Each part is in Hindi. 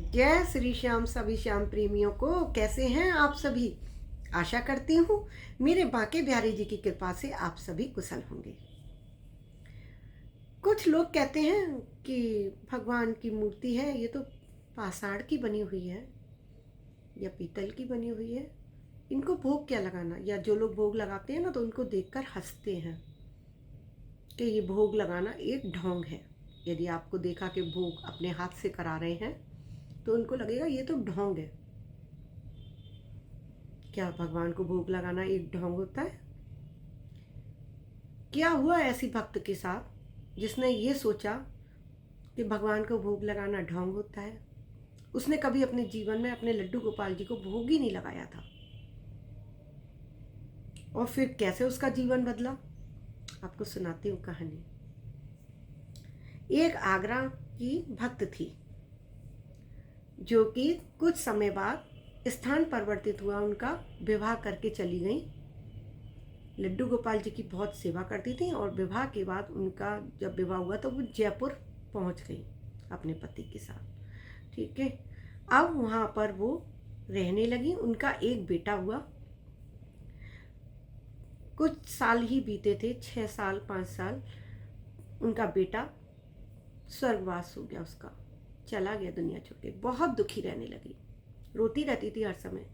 जय श्री श्याम सभी श्याम प्रेमियों को। कैसे हैं आप सभी? आशा करती हूँ मेरे बांके बिहारी जी की कृपा से आप सभी कुशल होंगे। कुछ लोग कहते हैं कि भगवान की मूर्ति है, ये तो पाषाण की बनी हुई है या पीतल की बनी हुई है, इनको भोग क्या लगाना। या जो लोग भोग लगाते हैं ना तो उनको देखकर हंसते हैं कि ये भोग लगाना एक ढोंग है। यदि आपको देखा कि भोग अपने हाथ से करा रहे हैं तो उनको लगेगा ये तो ढोंग है। क्या भगवान को भोग लगाना एक ढोंग होता है? क्या हुआ ऐसी भक्त के साथ जिसने ये सोचा कि भगवान को भोग लगाना ढोंग होता है? उसने कभी अपने जीवन में अपने लड्डू गोपाल जी को भोग ही नहीं लगाया था। और फिर कैसे उसका जीवन बदला, आपको सुनाती हूँ कहानी। एक आगरा की भक्त थी जो कि कुछ समय बाद स्थान परिवर्तित हुआ, उनका विवाह करके चली गई। लड्डू गोपाल जी की बहुत सेवा करती थी और विवाह के बाद उनका जब विवाह हुआ तो वो जयपुर पहुंच गई अपने पति के साथ। ठीक है, अब वहाँ पर वो रहने लगी। उनका एक बेटा हुआ। कुछ साल ही बीते थे, 6 साल 5 साल। उनका बेटा स्वर्गवास हो गया, उसका चला गया दुनिया छोड़ के। बहुत दुखी रहने लगी, रोती रहती थी हर समय।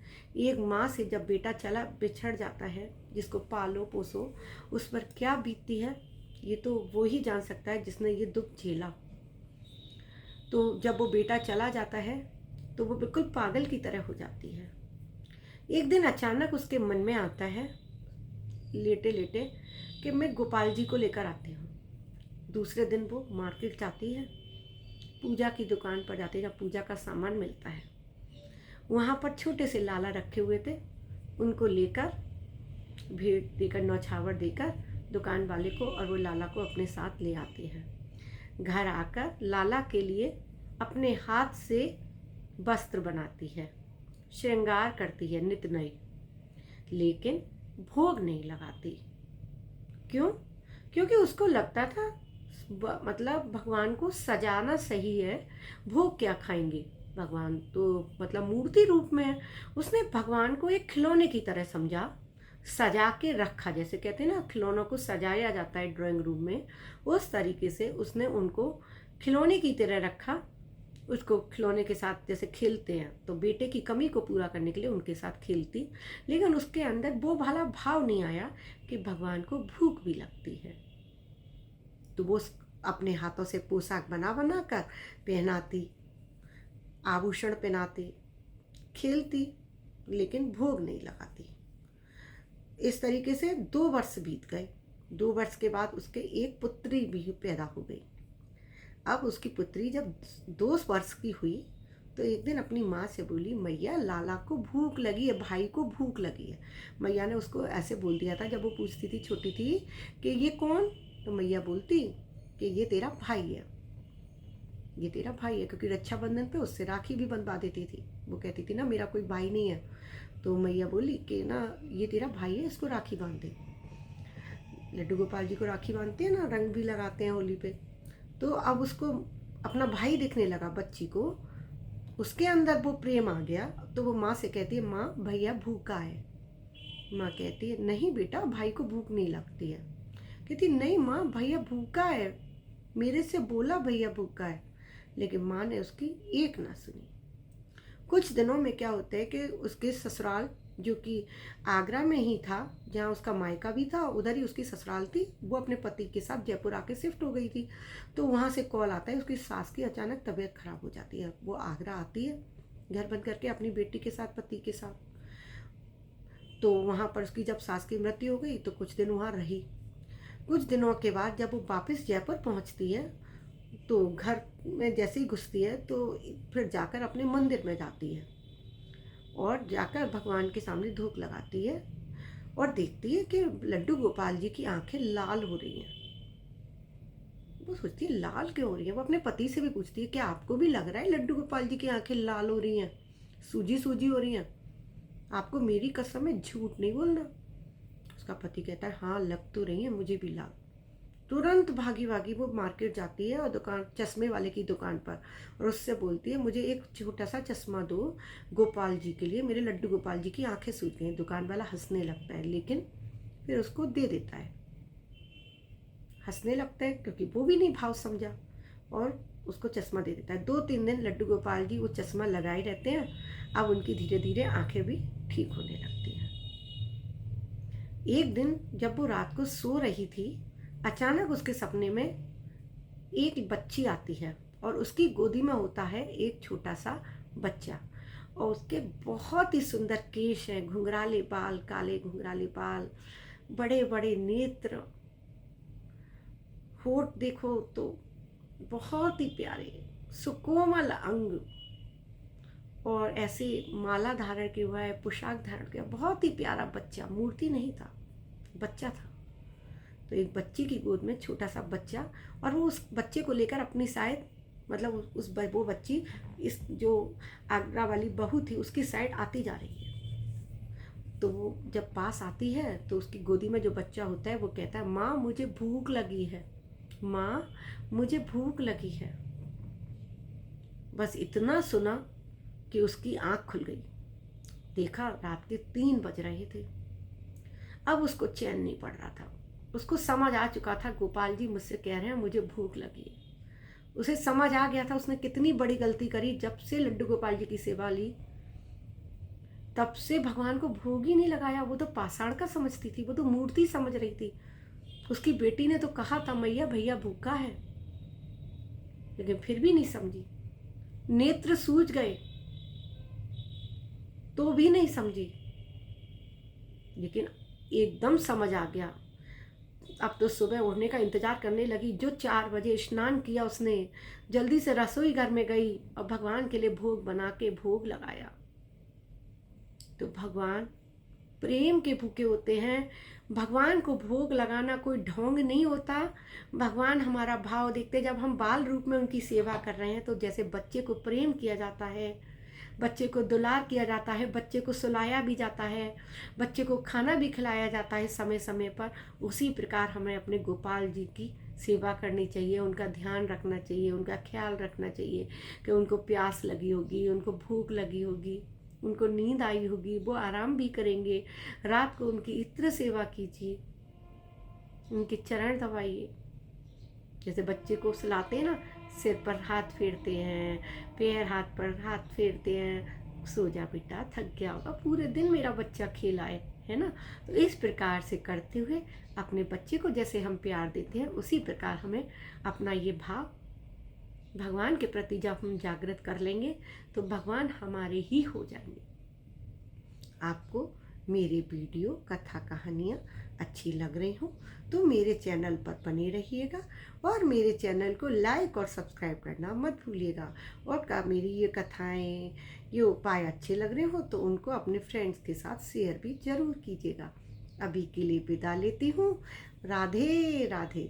एक माँ से जब बेटा चला बिछड़ जाता है, जिसको पालो पोसो, उस पर क्या बीतती है ये तो वो ही जान सकता है जिसने ये दुख झेला। तो जब वो बेटा चला जाता है तो वो बिल्कुल पागल की तरह हो जाती है। एक दिन अचानक उसके मन में आता है लेटे लेटे कि मैं गोपाल जी को लेकर आती हूँ। दूसरे दिन वो मार्केट जाती है, पूजा की दुकान पर जाती है जहाँ पूजा का सामान मिलता है। वहाँ पर छोटे से लाला रखे हुए थे, उनको लेकर भेंट देकर नौछावर देकर दुकान वाले को और वो लाला को अपने साथ ले आती है। घर आकर लाला के लिए अपने हाथ से वस्त्र बनाती है, श्रृंगार करती है नित नई, लेकिन भोग नहीं लगाती। क्यों? क्योंकि उसको लगता था मतलब भगवान को सजाना सही है, भोग क्या खाएंगे, भगवान तो मतलब मूर्ति रूप में है। उसने भगवान को एक खिलौने की तरह समझा, सजा के रखा। जैसे कहते हैं ना खिलौनों को सजाया जाता है ड्राइंग रूम में, उस तरीके से उसने उनको खिलौने की तरह रखा। उसको खिलौने के साथ जैसे खेलते हैं तो बेटे की कमी को पूरा करने के लिए उनके साथ खेलती, लेकिन उसके अंदर वो भला भाव नहीं आया कि भगवान को भूख भी लगती है। तो वो अपने हाथों से पोशाक बना बना कर पहनाती, आभूषण पहनाती, खेलती, लेकिन भोग नहीं लगाती। इस तरीके से 2 वर्ष बीत गए। 2 वर्ष के बाद उसके एक पुत्री भी पैदा हो गई। अब उसकी पुत्री जब 2 वर्ष की हुई तो एक दिन अपनी माँ से बोली, मैया लाला को भूख लगी है, भाई को भूख लगी है। मैया ने उसको ऐसे बोल दिया था जब वो पूछती थी छोटी थी कि ये कौन, तो मैया बोलती कि ये तेरा भाई है, ये तेरा भाई है। क्योंकि रक्षाबंधन पे उससे राखी भी बंधवा देती थी। वो कहती थी ना मेरा कोई भाई नहीं है, तो मैया बोली कि ना ये तेरा भाई है, इसको राखी बांध दे। लड्डू गोपाल जी को राखी बांधते हैं ना, रंग भी लगाते हैं होली पे। तो अब उसको अपना भाई दिखने लगा बच्ची को, उसके अंदर वो प्रेम आ गया। तो वो माँ से कहती है, माँ भैया भूखा है। माँ कहती है नहीं बेटा, भाई को भूख नहीं लगती है। कहती नहीं माँ, भैया भूखा है, मेरे से बोला भैया भूखा है। लेकिन माँ ने उसकी एक ना सुनी। कुछ दिनों में क्या होता है कि उसके ससुराल, जो कि आगरा में ही था जहाँ उसका मायका भी था, उधर ही उसकी ससुराल थी। वो अपने पति के साथ जयपुर आके शिफ्ट हो गई थी। तो वहाँ से कॉल आता है उसकी सास की अचानक तबीयत खराब हो जाती है। वो आगरा आती है घर बंद करके अपनी बेटी के साथ, पति के साथ। तो वहाँ पर उसकी जब सास की मृत्यु हो गई तो कुछ दिन वहाँ रही। कुछ दिनों के बाद जब वो वापस जयपुर पहुँचती है तो घर में जैसे ही घुसती है तो फिर जाकर अपने मंदिर में जाती है और जाकर भगवान के सामने धूप लगाती है और देखती है कि लड्डू गोपाल जी की आंखें लाल हो रही हैं। वो सोचती है लाल क्यों हो रही है। वो अपने पति से भी पूछती है कि आपको भी लग रहा है लड्डू गोपाल जी की आंखें लाल हो रही हैं, सूजी सूजी हो रही हैं, आपको मेरी कसम है झूठ नहीं बोलना। उसका पति कहता है हाँ लग तो रही है मुझे भी लाल। तुरंत भागी भागी वो मार्केट जाती है और दुकान, चश्मे वाले की दुकान पर, और उससे बोलती है मुझे एक छोटा सा चश्मा दो गोपाल जी के लिए, मेरे लड्डू गोपाल जी की आंखें सूज गई। दुकान वाला हंसने लगता है, लेकिन फिर उसको दे देता है। हंसने लगता है क्योंकि वो भी नहीं भाव समझा, और उसको चश्मा दे देता है। 2-3 दिन लड्डू गोपाल जी वो चश्मा लगाए रहते हैं। अब उनकी धीरे धीरे आंखें भी ठीक होने लगती हैं। एक दिन जब वो रात को सो रही थी, अचानक उसके सपने में एक बच्ची आती है और उसकी गोदी में होता है एक छोटा सा बच्चा, और उसके बहुत ही सुंदर केश हैं, घुंघराले बाल, काले घुंघराले बाल, बड़े बड़े नेत्र, होठ देखो तो बहुत ही प्यारे, सुकोमल अंग, और ऐसे माला धारण किया हुआ है, पोशाक धारण किया, बहुत ही प्यारा बच्चा, मूर्ति नहीं था, बच्चा था। तो एक बच्ची की गोद में छोटा सा बच्चा, और वो उस बच्चे को लेकर अपनी शायद, मतलब वो बच्ची इस जो आगरा वाली बहू थी उसकी साइड आती जा रही है। तो वो जब पास आती है तो उसकी गोदी में जो बच्चा होता है वो कहता है, माँ मुझे भूख लगी है, माँ मुझे भूख लगी है। बस इतना सुना कि उसकी आंख खुल गई। देखा रात के 3 बज रहे थे। अब उसको चैन नहीं पड़ रहा था। उसको समझ आ चुका था गोपाल जी मुझसे कह रहे हैं मुझे भूख लगी है। उसे समझ आ गया था उसने कितनी बड़ी गलती करी। जब से लड्डू गोपाल जी की सेवा ली तब से भगवान को भोग ही नहीं लगाया। वो तो पाषाण का समझती थी, वो तो मूर्ति समझ रही थी। उसकी बेटी ने तो कहा था मैया भैया भूखा है, लेकिन फिर भी नहीं समझी। नेत्र सूज गए तो भी नहीं समझी, लेकिन एकदम समझ आ गया। अब तो सुबह उठने का इंतजार करने लगी। जो 4 बजे स्नान किया उसने, जल्दी से रसोई घर में गई और भगवान के लिए भोग बना के भोग लगाया। तो भगवान प्रेम के भूखे होते हैं। भगवान को भोग लगाना कोई ढोंग नहीं होता। भगवान हमारा भाव देखते। जब हम बाल रूप में उनकी सेवा कर रहे हैं तो जैसे बच्चे को प्रेम किया जाता है, बच्चे को दुलार किया जाता है, बच्चे को सुलाया भी जाता है, बच्चे को खाना भी खिलाया जाता है समय समय पर, उसी प्रकार हमें अपने गोपाल जी की सेवा करनी चाहिए। उनका ध्यान रखना चाहिए, उनका ख्याल रखना चाहिए कि उनको प्यास लगी होगी, उनको भूख लगी होगी, उनको नींद आई होगी, वो आराम भी करेंगे। रात को उनकी इत्र सेवा कीजिए, उनके चरण दबाइए। जैसे बच्चे को सुलाते हैं ना, सिर पर हाथ फेरते हैं, पैर हाथ पर हाथ फेरते हैं, सो जा बेटा थक गया होगा, पूरे दिन मेरा बच्चा खेला है ना। तो इस प्रकार से करते हुए अपने बच्चे को जैसे हम प्यार देते हैं उसी प्रकार हमें अपना ये भाव भगवान के प्रति जब हम जागृत कर लेंगे तो भगवान हमारे ही हो जाएंगे। आपको मेरे वीडियो कथा कहानियाँ अच्छी लग रही हो तो मेरे चैनल पर बने रहिएगा, और मेरे चैनल को लाइक और सब्सक्राइब करना मत भूलिएगा। और मेरी ये कथाएं, ये उपाय अच्छे लग रहे हो तो उनको अपने फ्रेंड्स के साथ शेयर भी ज़रूर कीजिएगा। अभी के लिए विदा लेती हूँ। राधे राधे।